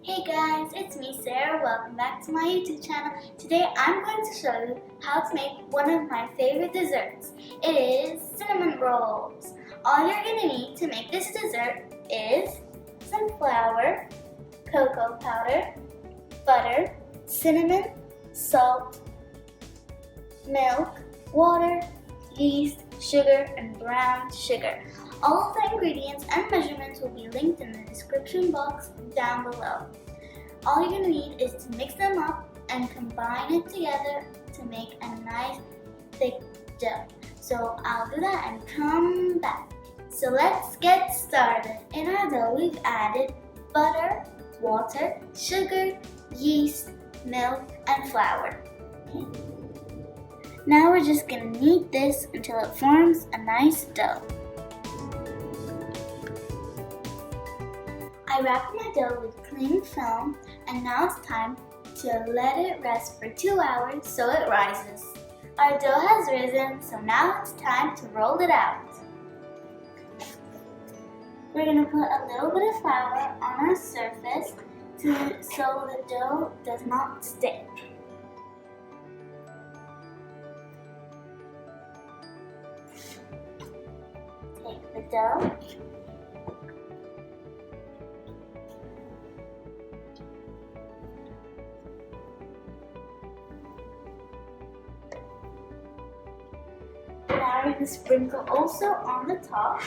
Hey guys, it's me Sarah. Welcome back to my YouTube channel. Today I'm going to show you how to make one of my favorite desserts. It is cinnamon rolls. All you're going to need to make this dessert is some flour, cocoa powder, butter, cinnamon, salt, milk, water, yeast, sugar, and brown sugar. All of the ingredients and measurements will be linked in the description box down below. All you're going to need is to mix them up and combine it together to make a nice thick dough. So I'll do that and come back. So let's get started. In our dough we've added butter, water, sugar, yeast, milk, and flour. Now we're just going to knead this until it forms a nice dough. I wrapped my dough with cling film and now it's time to let it rest for 2 hours so it rises. Our dough has risen, so now it's time to roll it out. We're going to put a little bit of flour on our surface so the dough does not stick. Take the dough. Now we're going to sprinkle also on the top.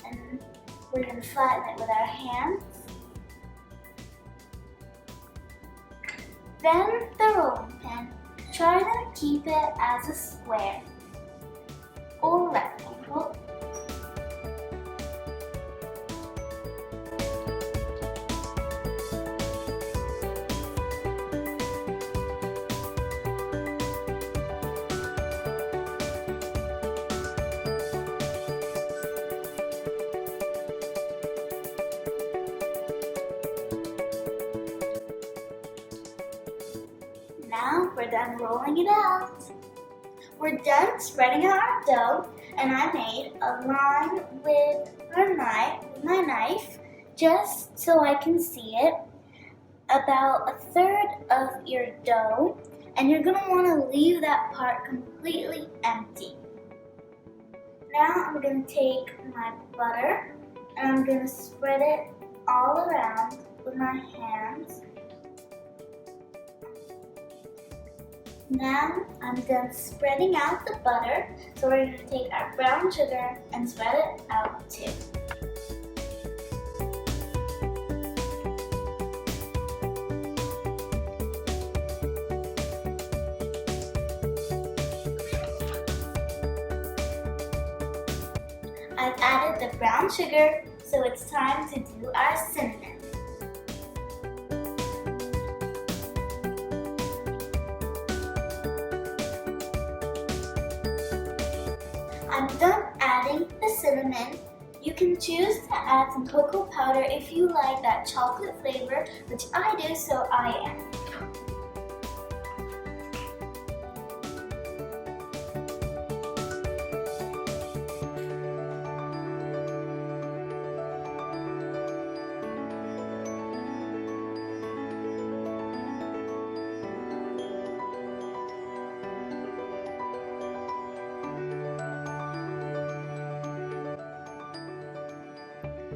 And we're going to flatten it with our hands. Then the rolling pin, try to keep it as a square or rectangle. Now we're done rolling it out. We're done spreading out our dough, and I made a line with my knife, just so I can see it, about 1/3 of your dough, and you're gonna want to leave that part completely empty. Now I'm gonna take my butter and I'm gonna spread it all around with my hands. Now I'm done spreading out the butter, so we're going to take our brown sugar and spread it out too. I've added the brown sugar, so it's time to do our cinnamon. I'm done adding the cinnamon. You can choose to add some cocoa powder if you like that chocolate flavor, which I do, so I am.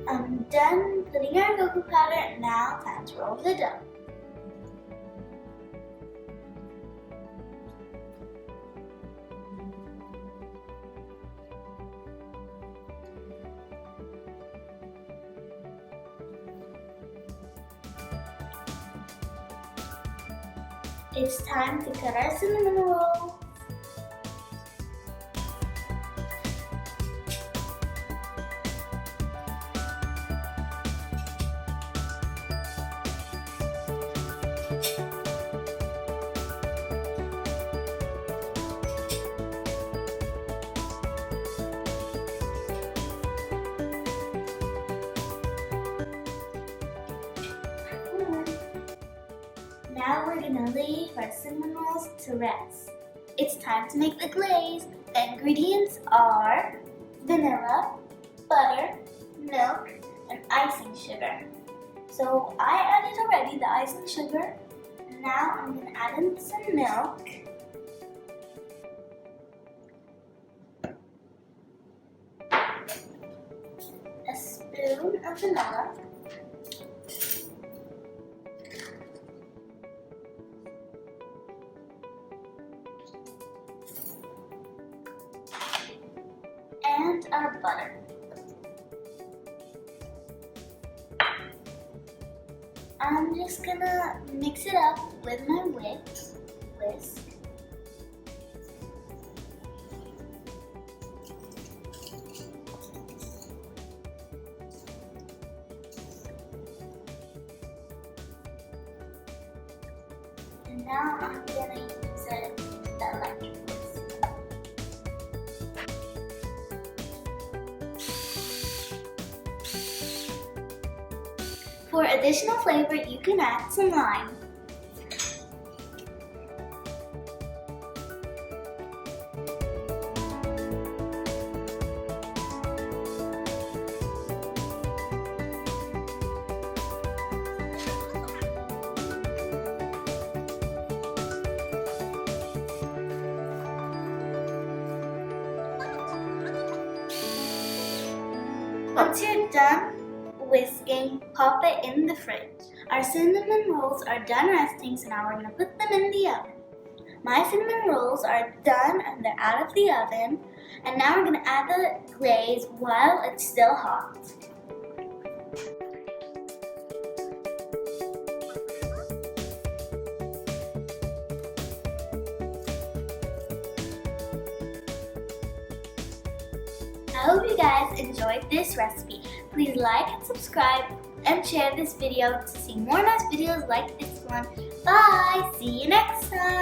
I'm done putting our cocoa powder, now time to roll the dough. It's time to cut our cinnamon roll. Now we're going to leave our cinnamon rolls to rest. it's time to make the glaze. The ingredients are vanilla, butter, milk, and icing sugar. So I added already the icing sugar. Now I'm going to add in some milk. A spoon of vanilla. And our butter. I'm just gonna mix it up with my whisk. And now I'm gonna use the electric whisk. For additional flavor, you can add some lime. Once you're done whisking, pop it in the fridge. Our cinnamon rolls are done resting, so now we're going to put them in the oven. My cinnamon rolls are done and they're out of the oven. And now we're going to add the glaze while it's still hot. I hope you guys enjoyed this recipe. Please like and subscribe and share this video to see more nice videos like this one. Bye! See you next time!